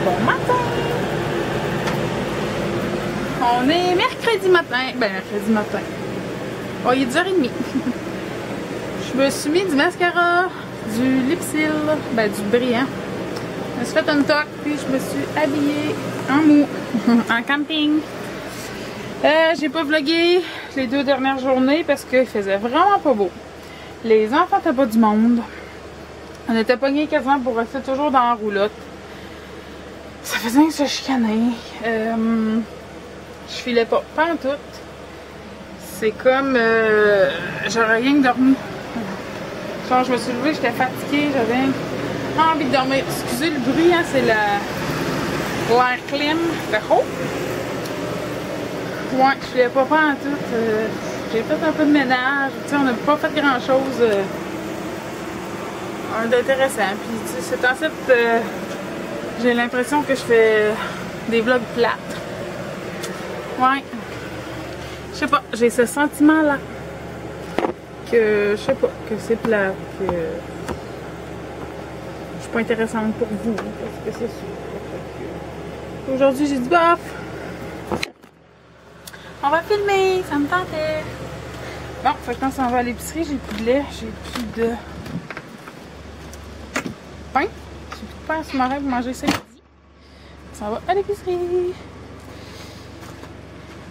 Bon matin! On est mercredi matin. Ben, mercredi matin. Oh, il est 10h30. Je me suis mis du mascara, du lipsil, ben du brillant. Je me suis fait une toque, puis je me suis habillée en mou, en camping. J'ai pas vlogué les 2 dernières journées parce qu'il faisait vraiment pas beau. Les enfants n'étaient pas du monde. On était pognés quasiment pour rester toujours dans la roulotte. Ça faisait que se chicaner. Je filais pas en tout. C'est comme j'aurais rien que dormi. Genre je me suis levée, j'étais fatiguée, j'avais envie de dormir. Excusez le bruit, hein, c'est l'air clim. Fait chaud. Ouais, je filais pas en tout. J'ai fait un peu de ménage. T'sais, on n'a pas fait grand chose d'intéressant. Puis tu sais, c'est en fait j'ai l'impression que je fais des vlogs plates. Ouais. Je sais pas, j'ai ce sentiment-là. Que, je sais pas, que c'est plat, que je suis pas intéressante pour vous, parce que c'est sûr. Aujourd'hui, j'ai dit bof! On va filmer, ça me tentait. Bon, fait que quand on s'en va à l'épicerie, j'ai plus de lait, j'ai plus de pain. J'ai plus de pain sur ma rêve pour manger ça midi. On s'en va à l'épicerie.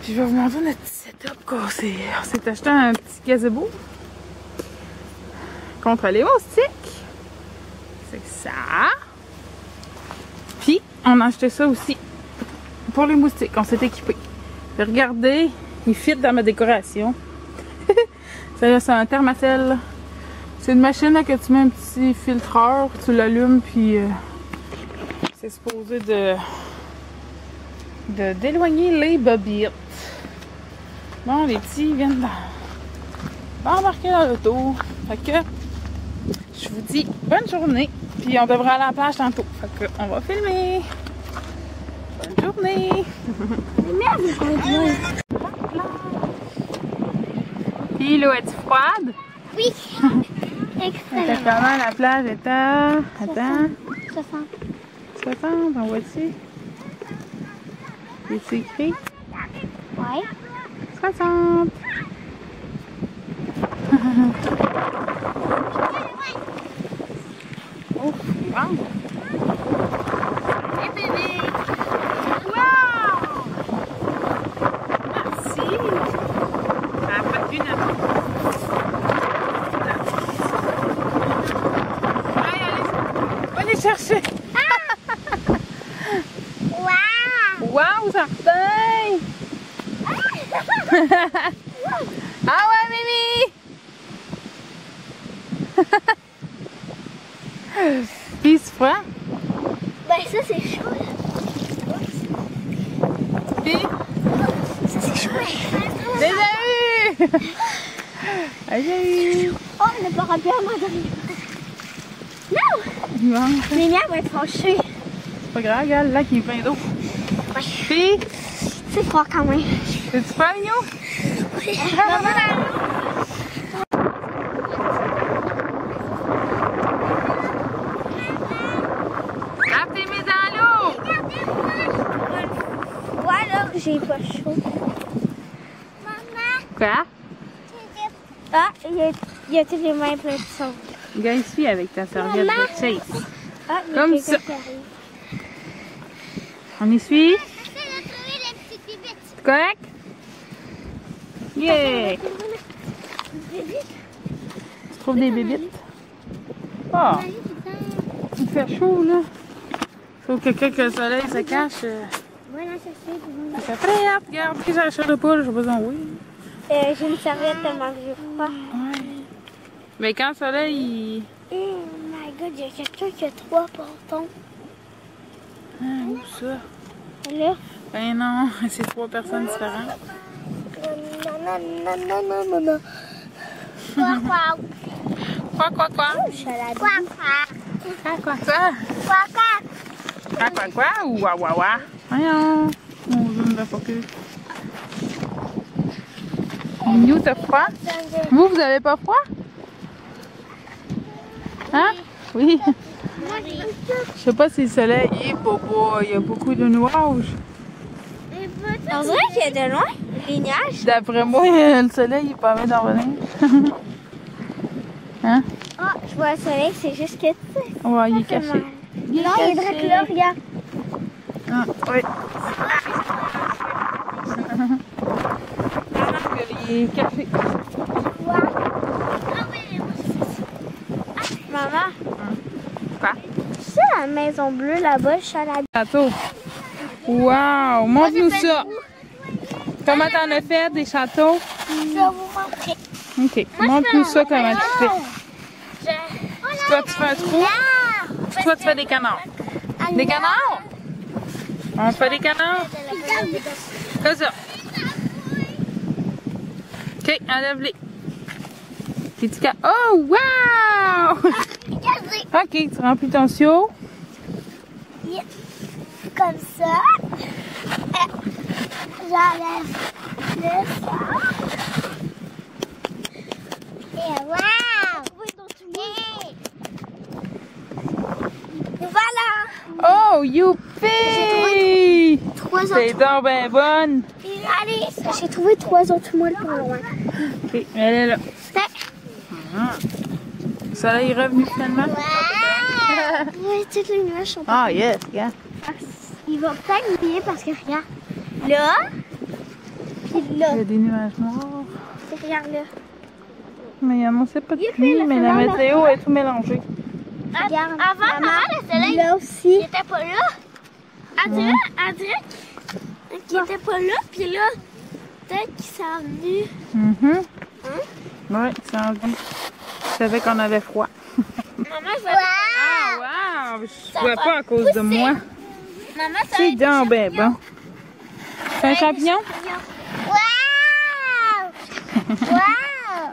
Puis je vais vous montrer notre petit setup qu'on s'est acheté un petit gazebo contre les moustiques. C'est ça. Puis on a acheté ça aussi pour les moustiques. On s'est équipé. Regardez, il fit dans ma décoration. C'est un thermacell. C'est une machine là, que tu mets un petit filtreur, tu l'allumes, puis c'est supposé d'éloigner les bobites. Bon, les petits viennent d'embarquer dans l'auto. Fait que je vous dis bonne journée. Puis on devrait aller à la plage tantôt. Fait que on va filmer. Bonne journée. Puis l'eau est-tu froide? Oui. Extrêmement. Comment la plage est à... Attends. 60. 60, on voit-tu? C'est écrit? Ouais. 60. Oh, wow! Et bébé! Wow! Merci! Ça n'a pas de lune. Allez, allez! Va les chercher! Wow! Wow, certain! Ah ouais, Mimi! Puis c'est froid? Ben ça c'est chaud là. Puis? Ça c'est chaud. Déjà eu! Déjà eu! Oh, on n'a pas rempli à moi de Non! Bon. Les miens vont être fâchés. C'est pas grave, regarde, là qui est plein d'eau. Ouais. Puis? C'est froid quand même. C'est-tu froid, Mignon? Oui. Lave tes mains dans l'eau! Voilà, j'ai pas chaud. Maman! Quoi? Ah, il y a toutes les mains pleines de sang. Viens ici avec ta serviette Maman. de Chase. Ah, il y a Comme quelqu'un ça. qui arrive. On essuie? C'est correct? Yeah! Tu trouves des bébites? Oh! Il fait chaud, là. Faut que quelqu'un le soleil se cache. Voilà, ça c'est bon. Ça fait prêt, regarde. J'ai la chair de poule, j'ai besoin, oui. J'ai une serviette tellement que j'ai froid. Ouais. Mais quand le soleil, il... Oh my god, il y a quelqu'un qui a 3 portons. Ah, où ça? Là. Ben non, c'est 3 personnes différentes. Non. Quoi? Quoi? Quoi? Quoi? Ou wa? Voyons. On zoom de focus. Mignon, t'as froid? Vous avez pas froid? Hein? Oui. Moi, Je sais pas si le soleil est beau. Il y a beaucoup de nuages. On dirait qu'il y a de loin, les nuages. D'après moi, le soleil il permet d'en venir. Hein? Ah, je vois le soleil, c'est juste que tu sais. Ouais, il est ça fait caché. mal. Non, il est direct là, regarde. Ah, oui. Il est caché. Maman, Quoi? tu sais la maison bleue là-bas, je suis à la... Château. Wow! Montre-nous ça. Comment t'en as fait des châteaux? Je vais vous montrer. Ok. Montre-nous ça comment tu fais. Toi, tu fais un trou. Toi, tu fais des canards. Des canards? On fait des canards? Comme ça. Ok, enlève-les. Tes petits canards. Oh, wow! Ok, tu remplis ton seau. Comme ça. J'enlève le sang. Et wow! Voilà! Oh, youpi! Trois C'est autres. donc ben bonne. Allez, j'ai trouvé 3 autres moules pas loin. Ok, elle est là. Ah. Le soleil est revenu finalement. Oui, toutes les nuages sont pas. Ah, yes, regarde. Il va peut-être briller parce que regarde. Là. Puis là. Il y a des nuages noirs. Regarde là. Mais il annonçait pas de Youpi, pluie, le mais la soleil, météo est tout mélangée. Regarde. Avant, maman, le soleil, Là aussi. il était pas là. On dirait qu'il était pas là, puis là, peut-être qu'il s'est revenu. Oui, c'est en venu. Je savais qu'on avait froid. Maman, je vais... Ah, wow! Je vois pas à cause de moi. Maman, ça va C'est être des donc ben champignons. bon. C'est un champignon? Wow! Wow! Ça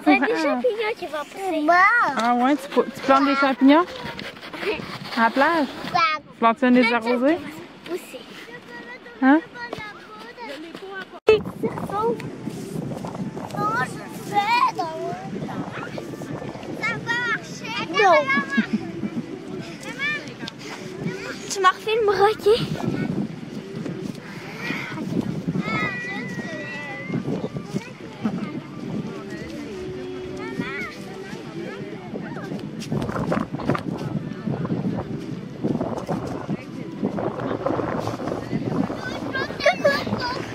va être des champignons qui vont pousser. Wow! Ah ouais, tu plantes des champignons? À la plage? Plantes-tu un des arrosés? Pousser. Hein? Comment je fais dans ça va marcher? Non! Tu m'as refait le broquet?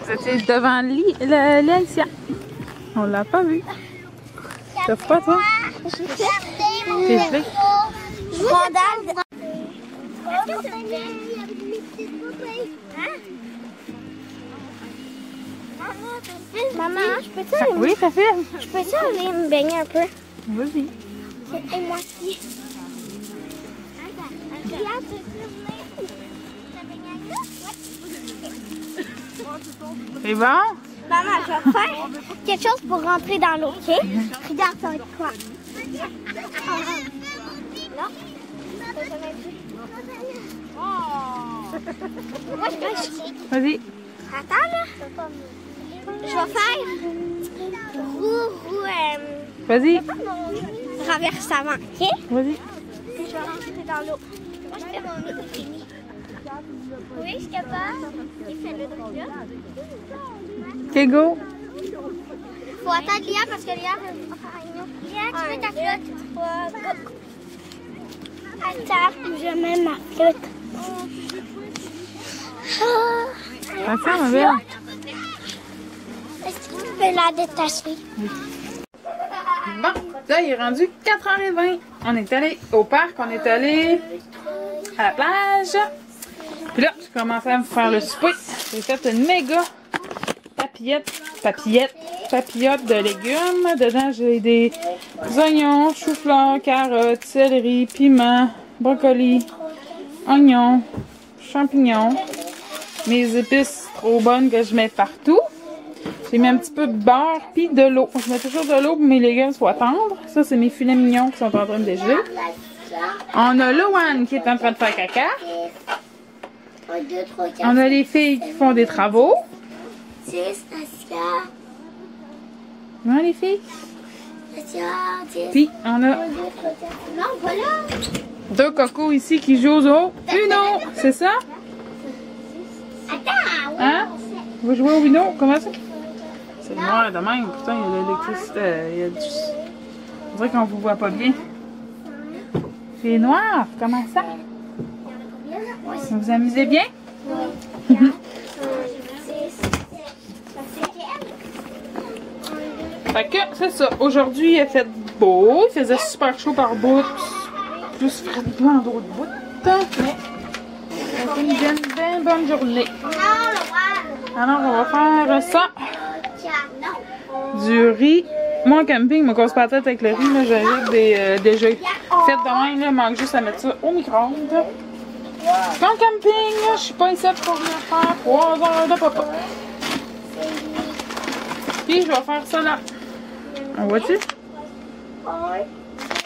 C'était devant l'Elsia. On l'a pas vu. T'as froid, toi? T'es gelé? Scandale! Maman, je peux-tu aller, Oui, ça fait. je peux-tu aller me baigner un peu? Vas-y. Et moi aussi. C'est bon? Maman, je vais faire quelque chose pour rentrer dans l'eau, ok? Regarde, ça va être quoi? Non? Moi, je vais... Vas-y. Attends, là. Je vais faire roue, Vas-y. renversement, ok? Vas-y. Je vais rentrer dans l'eau. Moi, je fais mon mini fini. Oui, je suis capable. Il fait le truc là. Ok, go. Faut attendre Lia parce que Lia va faire un autre. Lia, tu mets ta flotte. Attends, je mets ma flotte. Attends, ma belle. Est-ce que tu peux la détacher? Bon, là, il est rendu 4h20. On est allé au parc, on est allé à la plage. Puis là, je commençais à me faire le souper. J'ai fait une méga papillote de légumes. Dedans, j'ai des oignons, choux-fleurs, carottes, céleri, piment, brocoli, oignons, champignons. Mes épices trop bonnes que je mets partout. J'ai mis un petit peu de beurre puis de l'eau. Je mets toujours de l'eau pour que mes légumes soient tendres. Ça, c'est mes filets mignons qui sont en train de dégeler. On a Loane qui est en train de faire caca. On a les filles qui font des travaux. Non, les filles? Puis, on a... Non, voilà. Deux cocos ici qui jouent au Uno, c'est ça? Attends, Hein? Vous jouez au Uno? Comment ça? C'est noir de même, putain, il y a de l'électricité, il y a du... On dirait qu'on vous voit pas bien. C'est noir, comment ça? Vous vous amusez bien? Fait que c'est ça. Aujourd'hui, il a fait beau. Il faisait super chaud par bout. Plus frais en d'autres bouts. Mais c'est une bien bonne journée. Alors, on va faire ça. Du riz. Moi, en camping, je me casse pas la tête avec le riz. Là, j'arrive déjà fait de même. Là, il manque juste à mettre ça au micro-ondes. En camping, je suis pas ici pour venir faire 3 heures de papa. Puis, je vais faire ça là. On voit-tu?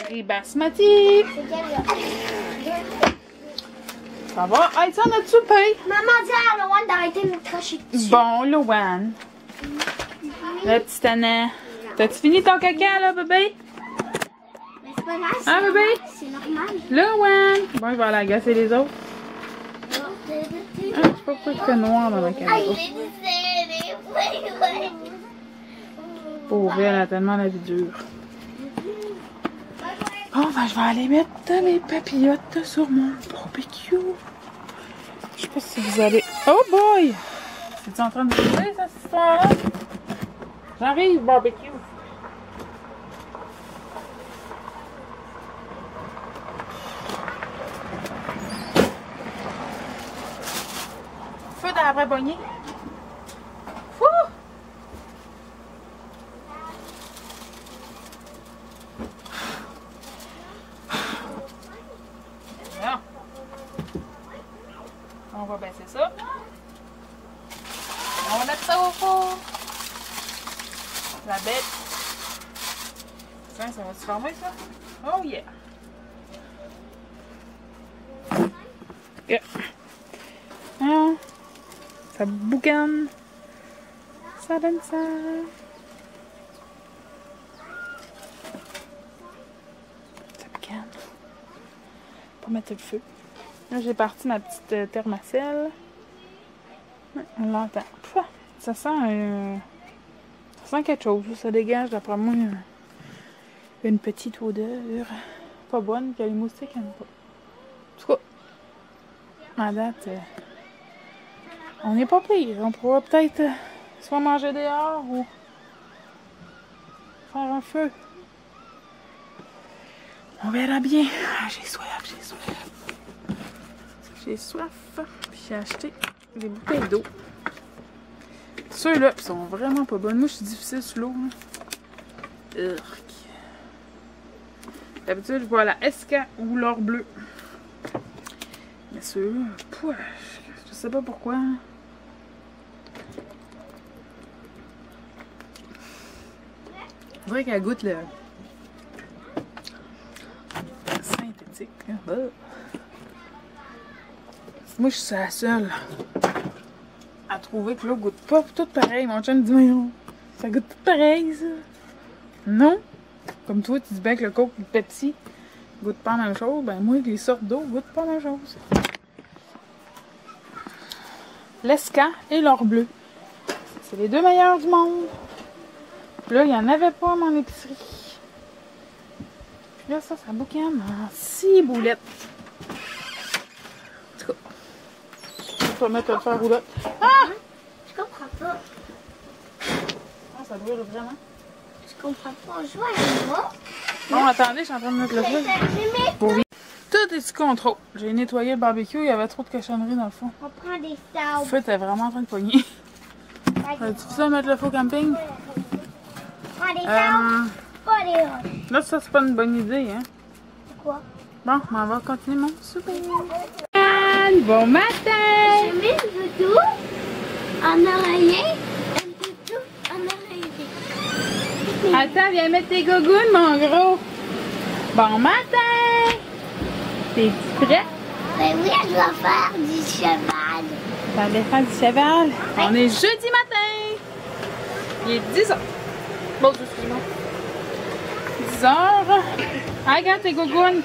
Riz basmati. Ça va? Hey, ça, on a-tu payé? Maman dit à Loan d'arrêter de me cracher dessus. Bon, Loan. La petite Anna. T'as-tu fini ton caca, là, bébé? Mais c'est pas grave. Hein, bébé? C'est normal. Loan. Bon, je vais aller agacer les autres. Ah, je sais pas pourquoi il fait noir dans ma caméra. Pour elle a tellement la vie dure. Bon, ben, je vais aller mettre mes papillotes sur mon barbecue. Je sais pas si vous allez... Oh boy! C'est-tu en train de bouger, cette histoire-là? J'arrive, barbecue. Feu dans la vraie poignée. Fou! Là. On va baisser ça. On va mettre ça au four. La bête. Tiens, ça va se former ça? Oh yeah! Yeah. Ah, ça boucane. Ça donne ça. Ça boucane. Pour mettre le feu. Là, j'ai parti ma petite thermacelle. Ouais, on l'entend. Ça sent quelque chose. Ça dégage, d'après moi, une petite odeur. Pas bonne, que les moustiques n'aiment pas. En tout cas, à date, on n'est pas pire. On pourra peut-être soit manger dehors ou faire un feu. On verra bien. Ah, j'ai soif, j'ai soif. J'ai soif. Puis j'ai acheté des bouteilles d'eau. Ceux-là sont vraiment pas bonnes. Moi, je suis difficile sous l'eau. D'habitude, je bois la SK ou l'or bleu. Mais ceux-là, je sais pas pourquoi. On dirait qu'elle goûte le synthétique. Moi, je suis la seule à trouver que l'eau goûte pas tout pareil. Mon chum me dit, voyons, ça goûte tout pareil, ça. Non. Comme toi, tu dis bien que le Coke et le Pepsi goûtent pas la même chose. Ben moi, les sortes d'eau goûtent pas la même chose. L'Esca et l'or bleu. C'est les deux meilleurs du monde. Puis là, il n'y en avait pas à mon épicerie. Puis là, ça boucane en 6 boulettes. En tout cas, je vais mettre le fer roulotte. Ah! Je comprends pas. Ah, ça brûle vraiment. Je comprends pas. On joue à moi. Bon, attendez, je suis en train de mettre le feu. Pour vite. Tout est sous contrôle. J'ai nettoyé le barbecue, il y avait trop de cochonneries dans le fond. On prend des Le sables. feu était vraiment en train de pogner. As-tu fait ça, mettre le feu camping? On prend des sables, pas des roches. Là, ça, c'est pas une bonne idée, hein? Pourquoi? Bon, on va continuer mon souper. Bon matin! J'ai mis une photo en oreiller. Une photo en oreiller. Attends, viens mettre tes gougounes, mon gros. Bon matin! T'es-tu prêt? Ben oui, je dois faire du cheval. Ça va faire du cheval. On est jeudi matin. Il est 10h. Bon, excuse-moi. 10h. Ah, regarde tes gougounes.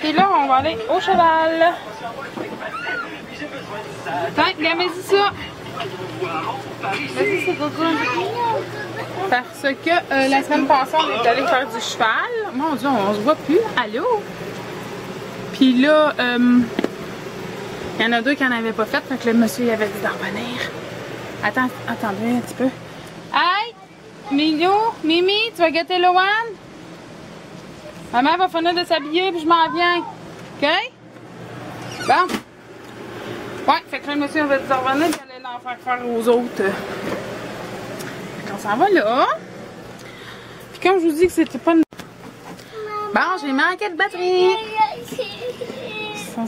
Et là, on va aller au cheval. Tiens, gamez-y ça. Vas-y, c'est coco. Parce que la semaine passée, on est allé faire du cheval. Mon Dieu, on se voit plus. Allô? Puis là, il y en a deux qui n'en avaient pas fait. Fait que le monsieur il avait dit d'en revenir. Attends, attendez un petit peu. Hey! Mimi, tu vas guetter Loan? Maman va finir de s'habiller puis je m'en viens. OK? Bon. Ouais, fait que le monsieur avait dit d'en revenir puis il allait l'en faire aux autres. Fait qu'on s'en va là. Puis comme je vous dis que c'était pas une... Bon, j'ai manqué de batterie. Ça,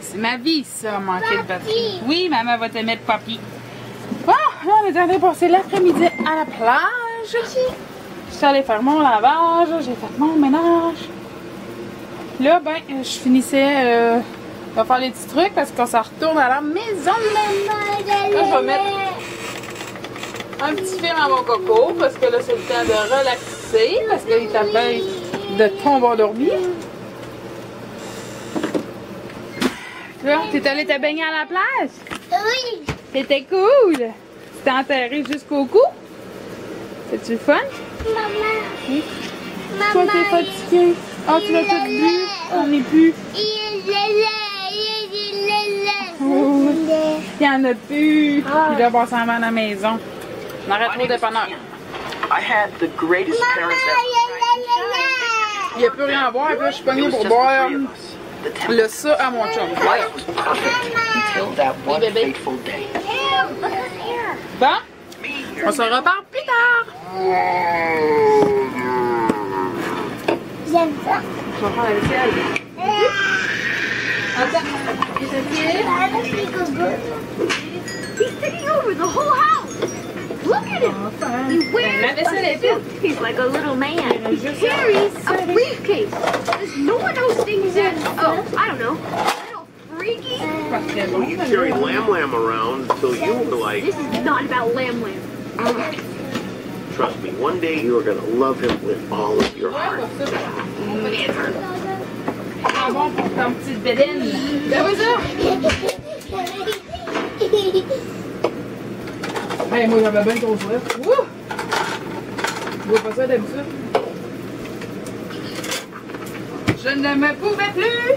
c'est ma vie, ça, manquer de batterie. Oui, maman va te mettre papy. Bon, là, on est allé passer l'après-midi à la plage. Je suis allée faire mon lavage, j'ai fait mon ménage. Là, ben, je finissais de faire les petits trucs parce qu'on s'en retourne à la maison. Là, je vais mettre un petit film à mon coco parce que là, c'est le temps de relaxer parce qu'il est à veille de tomber endormi. Là, t'es allé te baigner à la plage? Oui. C'était cool! Tu t'es enterré jusqu'au cou? C'est-tu le fun? Maman. Oui. Toi, t'es fatigué. Ah, tu l'as tout bu? On n'est plus. Oh, il y en a plus. Il doit passer en à la maison. On arrête trop dépanneur. Il n'y a plus rien à boire. Puis là, je suis pognée pour boire le ça à mon chum. Voilà. Oui, bébé. Bon, on se reparle plus tard. J'aime ça. Je vais prendre la vaisselle. Attends, He's taking over the whole house. Look at him. He wears a suit. He's like a little man. He carries a briefcase. Does no one else think that? Oh, I don't know. Freaky. Well, you carried Lamb around until you were like... This is not about Lamb. Trust me, one day you are going to love him with all of your heart. Ah bon pour ta petite bédaine. Ben oui, ça. Hey, moi j'avais bien trop soif. Wouh! Je vois pas ça d'habitude. Je ne me pouvais plus!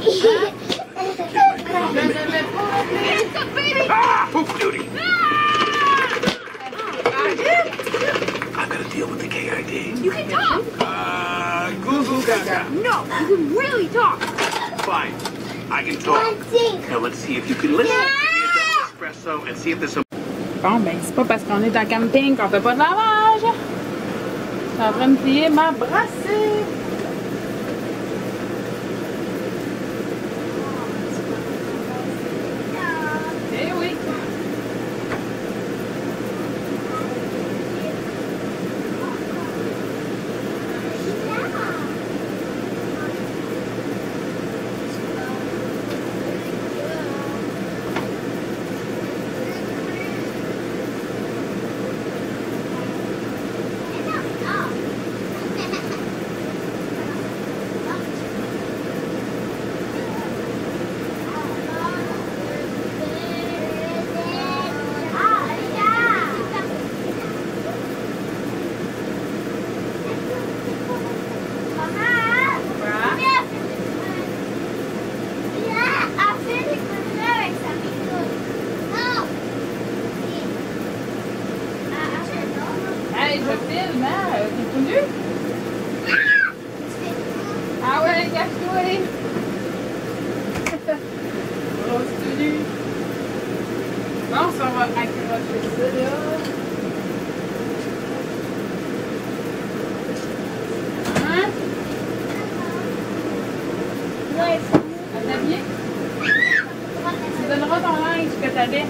Je ne me pouvais plus! Ah! Poop duty! I've got to deal with the KID. You can talk. Goo goo gaga. No, you can really talk. Fine, I can talk. Now let's see if you can listen. Give me a double espresso and see if there's some... Bon, ben, c'est pas parce qu'on est en camping qu'on fait pas de lavage. Je suis en train de plier ma brassée. Eh oui. Hey, je filme, hein? T'es tout nu? Ah ouais, cache-toi! Rose tout nu. Bon, ça va accrocher ça là. Hein? Ouais. T'as bien? Tu donneras ton linge que t'avais.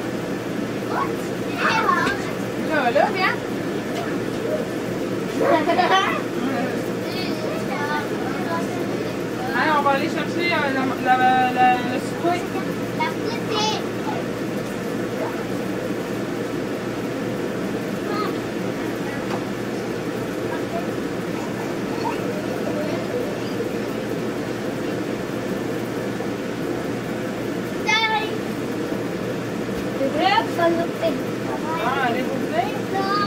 Là, viens. Allez, on va aller chercher le souper. La flipper. enlever. Ah, allez vous dire. Non.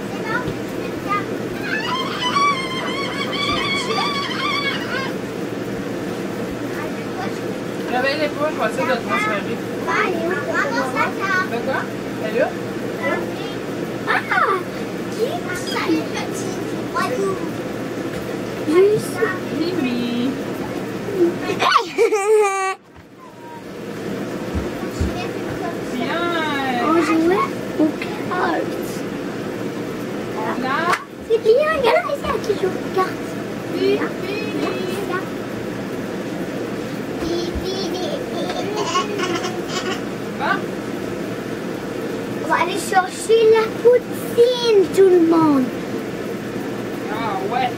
C'est bon. Réveille les poules, je vais essayer de le transférer. De quoi? Elle est là? Ah! Qui est ça, le petit oiseau? Juste. Mimi. Bien. On jouait aux cartes. Là. C'est bien, regarde ça qui joue aux cartes. Va. On va aller chercher la poutine, tout le monde. Ah ouais.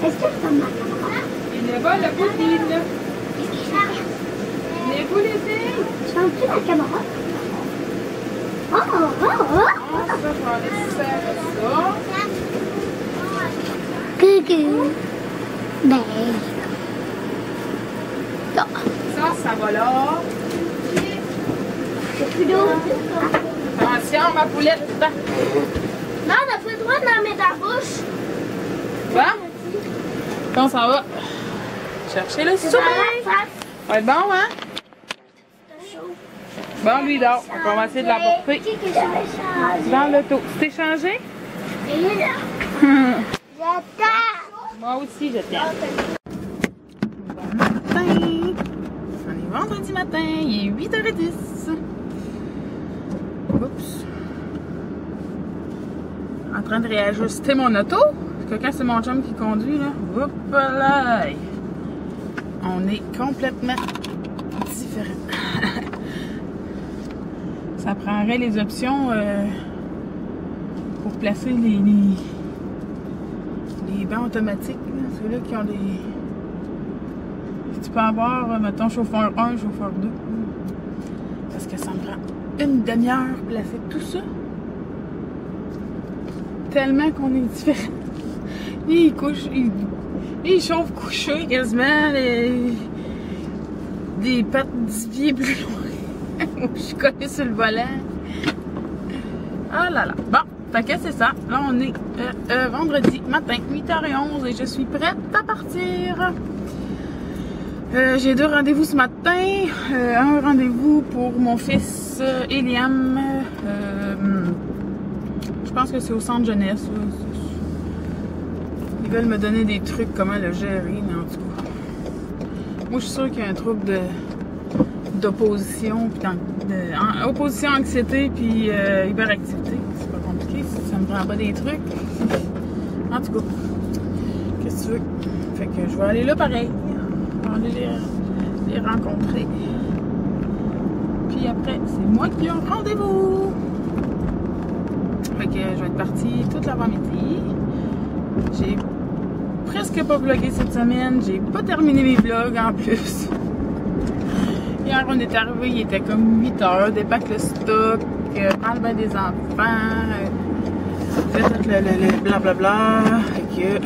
Est-ce que ça m'a camarade? Il est bas la poutine. Les vous les filles. Chante-tu la camarade? Oh, oh, oh. Ah, ça, je vais aller faire ça. Coucou. Ben. Non. Ça va là. C'est plus d'eau. Attention, ma poulette. Non, on n'a pas le droit de la mettre dans la bouche. Va. Quand ça va? Chercher le soleil. Ça va être bon, hein? Bon, lui, dort. On va essayer de l'apporter dans l'auto. Tu t'es changé? Moi aussi, je t'aime. Bon matin. On est vendredi matin. Il est 8h10. Oups. En train de réajuster mon auto. Parce que quand c'est mon chum qui conduit, là, hop là, on est complètement différents. Ça prendrait les options pour placer les bancs automatiques. Ceux-là qui ont des... Tu peux avoir, mettons, chauffeur 1, chauffeur 2. Parce que ça me prend une demi-heure pour placer tout ça. Tellement qu'on est différents. Lui, il couche, il chauffe couché quasiment des pattes 10 pieds plus loin. Je suis collée sur le volant. Ah là là. Bon, fait que c'est ça. Là, on est vendredi matin, 8h11 et je suis prête à partir. J'ai 2 rendez-vous ce matin. Un rendez-vous pour mon fils Eliam. Je pense que c'est au centre jeunesse. Ils veulent me donner des trucs, comment le gérer, mais en tout cas. Moi, je suis sûre qu'il y a un trouble d'opposition, opposition, anxiété, puis hyperactivité. C'est pas compliqué, ça me prend pas des trucs. En tout cas, qu'est-ce que tu veux? Fait que je vais aller là pareil. Je vais aller les rencontrer. Puis après, c'est moi qui ai un rendez-vous. Fait que je vais être partie toute l'avant-midi. J'ai presque pas vlogué cette semaine. J'ai pas terminé mes vlogs en plus. Hier, on est arrivé, il était comme 8h, dépack le stock, prendre le bain des enfants, fait tout le blablabla. Fait que...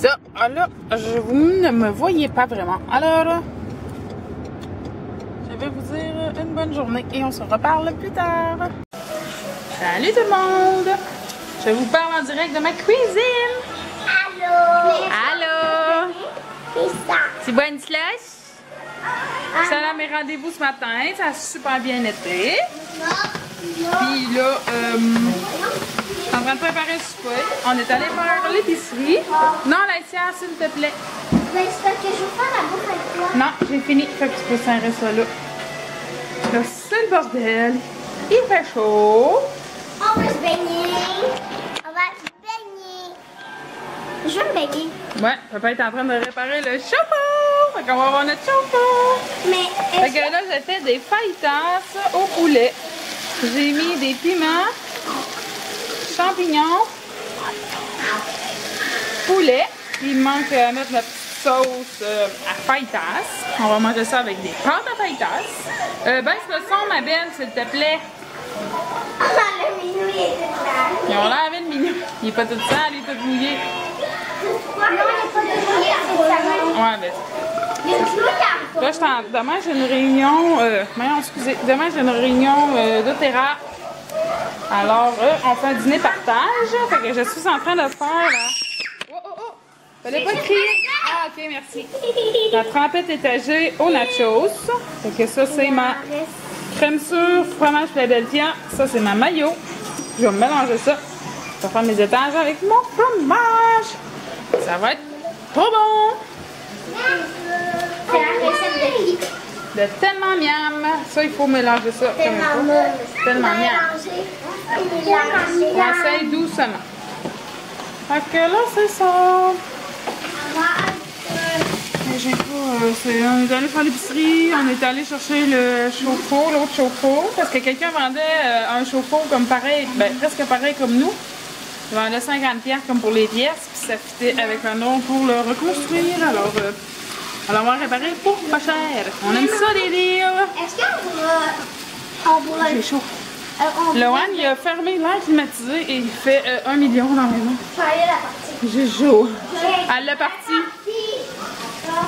Ça, là, vous ne me voyez pas vraiment. Alors, je vais vous dire une bonne journée et on se reparle plus tard. Salut tout le monde! Je vous parle en direct de ma cuisine. Allô? Allô? C'est ça. Tu bois une slush? Je suis allée à mes rendez-vous ce matin, ça a super bien été. Puis là, je suis en train de préparer le souper. On est allé faire l'épicerie. Non, Laïcia, s'il te plaît. Mais c'est parce que je veux faire la bouffe avec toi. Non, j'ai fini. Fait que tu peux serrer ça là. Là, c'est le bordel. Il fait chaud. On va se baigner. On va se baigner. Je veux me baigner. Ouais, papa est en train de réparer le chauffe-eau. Fait qu'on va avoir notre chauffe-eau. Mais Fait que là, j'ai fait des fajitas au poulet. J'ai mis des piments, champignons, poulet. Il me manque à mettre notre petite sauce à fajitas. On va manger ça avec des pâtes à fajitas. Baisse le son, ma belle, s'il te plaît. le minou, il est tout sale. Ils ont lavé le mignon. Il est pas tout sale, il est tout mouillé. Non, il n'est pas tout mouillé, c'est sa main. Ouais, mais Il est tout mouillé. Là, demain, j'ai une réunion. Excusez. Demain, j'ai une réunion d'Otera. Alors, on fait un dîner partage. Fait que je suis en train de faire là. Oh! Fallait pas crier. Ah, ok, merci. La trempette étagée aux nachos. Fait que ça, c'est ma crème sûre, fromage Philadelphia. Ça, c'est ma mayo. Je vais mélanger ça. Je vais faire mes étages avec mon fromage. Ça va être trop bon. C'est la recette de qui? De tellement miam. Ça, il faut mélanger ça. Tellement miam. On essaye doucement. Fait que là, c'est ça. J'ai pas, on est allé faire l'épicerie, on est allé chercher le chauffe-eau, l'autre chauffe-eau, parce que quelqu'un vendait un chauffe-eau comme pareil, ben presque pareil comme nous. Il vendait 50$ comme pour les pièces, puis ça fitait avec un autre pour le reconstruire. Alors on va réparer pour pas cher. On aime ça les deals. Est-ce qu'on pourra... J'ai chaud. Lohan, il a fermé l'air climatisé et il fait 1 million dans la maison. J'ai chaud. Elle l'a parti.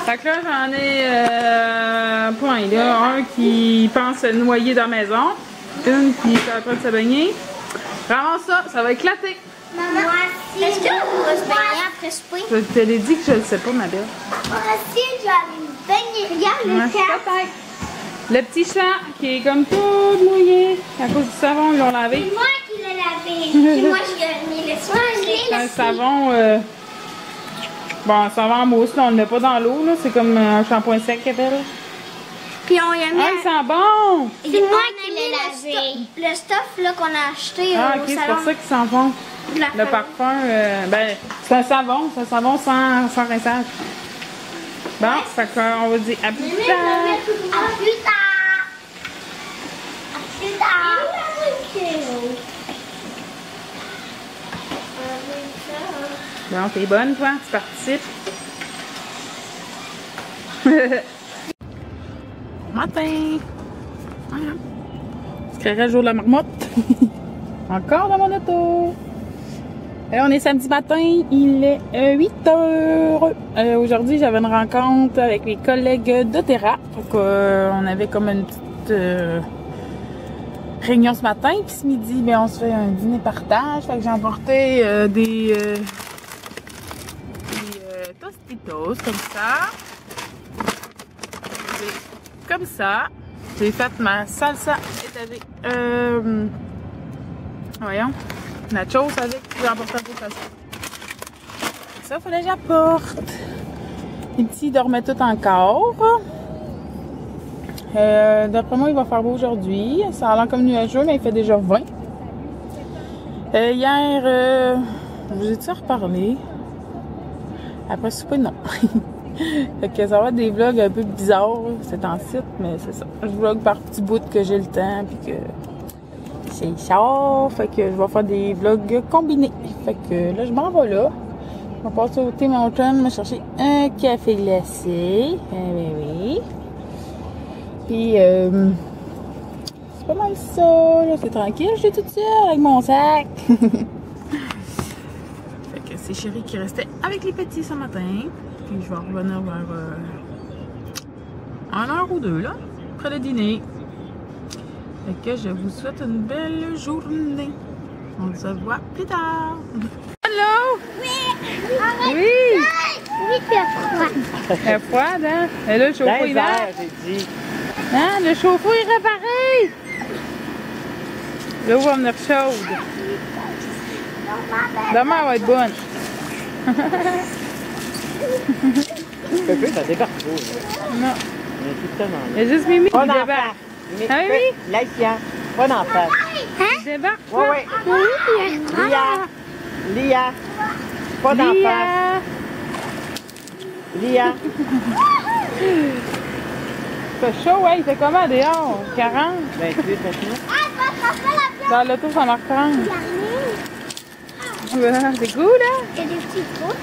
Fait que là, j'en ai point là. Un qui pense se noyer dans la maison. Une qui est en train de se baigner. Vraiment ça va éclater. Maman, est-ce qu'on pourra se baigner après souper? Je te l'ai dit que je le sais pas, ma belle. Moi aussi, je vais aller me baigner. Regarde le chat. Le petit chat qui est comme tout mouillé à cause du savon, ils l'ont lavé. C'est moi qui l'ai lavé. C'est moi qui l'ai mis le soin. C'est un savon, bon, un savon en mousse, là, on le met pas dans l'eau, là, c'est comme un shampoing sec qu'elle appelle. Puis on y a mis. Ah, il sent bon! C'est moi qui l'ai lavé. Le stuff là qu'on a acheté Ah, au ok, c'est salon. pour ça qu'il sent bon. Le parfum, ben, c'est un savon sans rinçage. Bon, fait qu'on va dire à plus tard. À plus tard. À plus tard. Bon, t'es bonne, toi? Tu participes? Matin! Voilà. Je créerais le jour de la marmotte. Encore dans mon auto. On est samedi matin, il est 8h. Aujourd'hui, j'avais une rencontre avec les collègues d'Otera. On avait comme une petite réunion ce matin. Puis ce midi, ben, on se fait un dîner partage. Fait que j'ai emporté des tostitos comme ça. Comme ça. J'ai fait ma salsa étagée. Voyons. Nachos avec. J'ai emporté un peu de salsa. Ça, il fallait que j'apporte. Les petits dormaient tous encore. D'après moi, il va faire beau aujourd'hui. Ça a l'air comme nuageux, mais il fait déjà 20. Hier, je vous ai-tu reparlé? Après souper, non. Fait que ça va être des vlogs un peu bizarres, c'est en site, mais c'est ça. Je vlog par petits bouts que j'ai le temps, puis que c'est ça. Fait que je vais faire des vlogs combinés. Fait que là, je m'en vais là. Je vais passer au Tim Hortons, me chercher un café glacé. Oui. Puis, c'est pas mal ça, là. C'est tranquille, je suis toute seule avec mon sac. Fait que c'est Chérie qui restait avec les petits ce matin. Puis je vais revenir vers 1 heure ou 2, là, après le dîner. Fait que je vous souhaite une belle journée. On se voit plus tard. Hello! Oui. Oui! Oui, c'est froid. Elle est froide, hein? Et là, le chauffe-eau, il va. j'ai dit. Hein? Le chauffe-eau est réparé! L'eau va venir chaude. Demain, elle va être bonne. Pépé, ça débarque pas. Non. Il y a tout le temps dans Il y a juste Mimi qui Pas d'en débarque. face. Ah oui? Là, ici, pas d'en face. Il débarque, Oui, quoi? oui. Lia. Pas d'en face. Lia. C'est chaud, ouais. Il fait comment dehors? 40? 28 maintenant. Dans l'auto, ça marque 30. Ouais, c'est cool, hein? Il y a des petits trous.